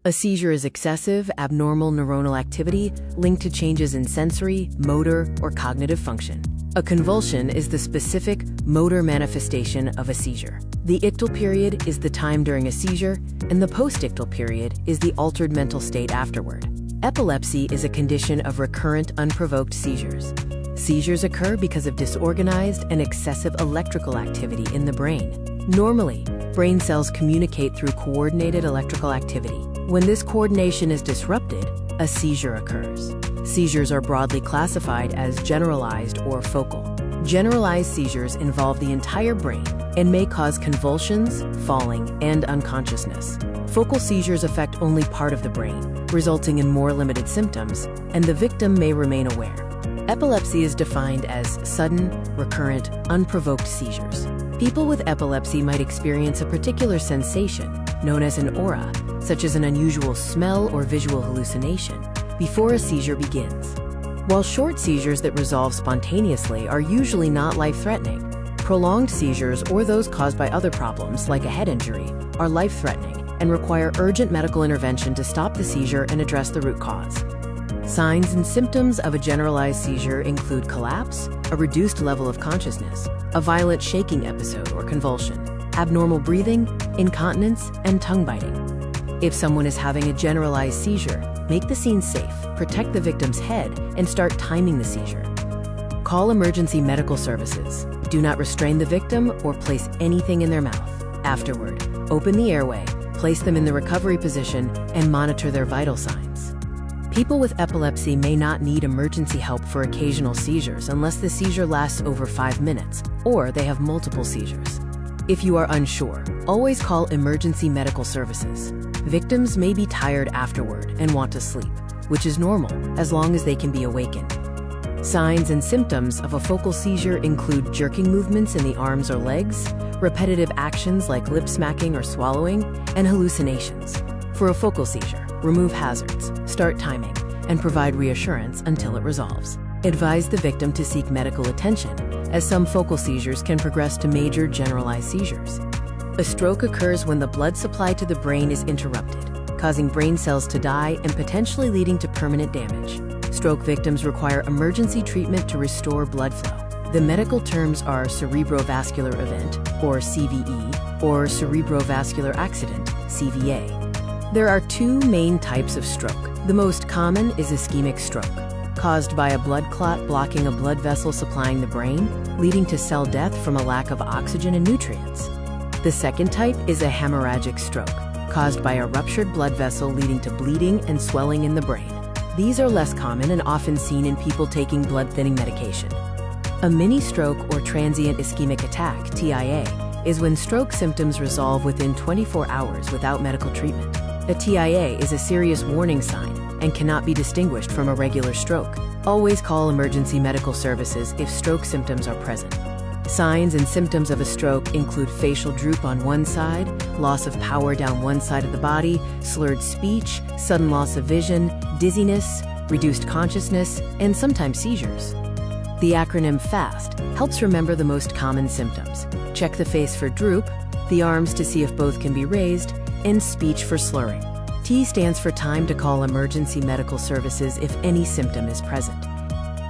A seizure is excessive, abnormal neuronal activity linked to changes in sensory, motor, or cognitive function. A convulsion is the specific motor manifestation of a seizure. The ictal period is the time during a seizure, and the postictal period is the altered mental state afterward. Epilepsy is a condition of recurrent, unprovoked seizures. Seizures occur because of disorganized and excessive electrical activity in the brain. Normally, brain cells communicate through coordinated electrical activity. When this coordination is disrupted, a seizure occurs. Seizures are broadly classified as generalized or focal. Generalized seizures involve the entire brain and may cause convulsions, falling, and unconsciousness. Focal seizures affect only part of the brain, resulting in more limited symptoms, and the victim may remain aware. Epilepsy is defined as sudden, recurrent, unprovoked seizures. People with epilepsy might experience a particular sensation, known as an aura, such as an unusual smell or visual hallucination, before a seizure begins. While short seizures that resolve spontaneously are usually not life-threatening, prolonged seizures or those caused by other problems, like a head injury, are life-threatening and require urgent medical intervention to stop the seizure and address the root cause. Signs and symptoms of a generalized seizure include collapse, a reduced level of consciousness, a violent shaking episode or convulsion, abnormal breathing, incontinence, and tongue biting. If someone is having a generalized seizure, make the scene safe, protect the victim's head, and start timing the seizure. Call emergency medical services. Do not restrain the victim or place anything in their mouth. Afterward, open the airway, place them in the recovery position, and monitor their vital signs. People with epilepsy may not need emergency help for occasional seizures unless the seizure lasts over 5 minutes or they have multiple seizures. If you are unsure, always call emergency medical services. Victims may be tired afterward and want to sleep, which is normal as long as they can be awakened. Signs and symptoms of a focal seizure include jerking movements in the arms or legs, repetitive actions like lip smacking or swallowing, and hallucinations. For a focal seizure, remove hazards, start timing, and provide reassurance until it resolves. Advise the victim to seek medical attention, as some focal seizures can progress to major generalized seizures. A stroke occurs when the blood supply to the brain is interrupted, causing brain cells to die and potentially leading to permanent damage. Stroke victims require emergency treatment to restore blood flow. The medical terms are cerebrovascular event, or CVE, or cerebrovascular accident, CVA. There are 2 main types of stroke. The most common is ischemic stroke, caused by a blood clot blocking a blood vessel supplying the brain, leading to cell death from a lack of oxygen and nutrients. The second type is a hemorrhagic stroke, caused by a ruptured blood vessel leading to bleeding and swelling in the brain. These are less common and often seen in people taking blood-thinning medication. A mini-stroke or transient ischemic attack, TIA, is when stroke symptoms resolve within 24 hours without medical treatment. A TIA is a serious warning sign and cannot be distinguished from a regular stroke. Always call emergency medical services if stroke symptoms are present. Signs and symptoms of a stroke include facial droop on one side, loss of power down one side of the body, slurred speech, sudden loss of vision, dizziness, reduced consciousness, and sometimes seizures. The acronym FAST helps remember the most common symptoms. Check the face for droop, the arms to see if both can be raised, and speech for slurring. T stands for time to call emergency medical services if any symptom is present.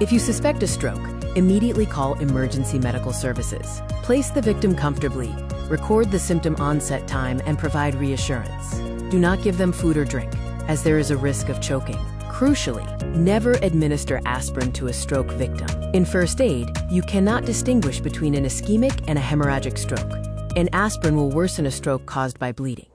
If you suspect a stroke, immediately call emergency medical services. Place the victim comfortably, record the symptom onset time, and provide reassurance. Do not give them food or drink, as there is a risk of choking. Crucially, never administer aspirin to a stroke victim. In first aid, you cannot distinguish between an ischemic and a hemorrhagic stroke, and aspirin will worsen a stroke caused by bleeding.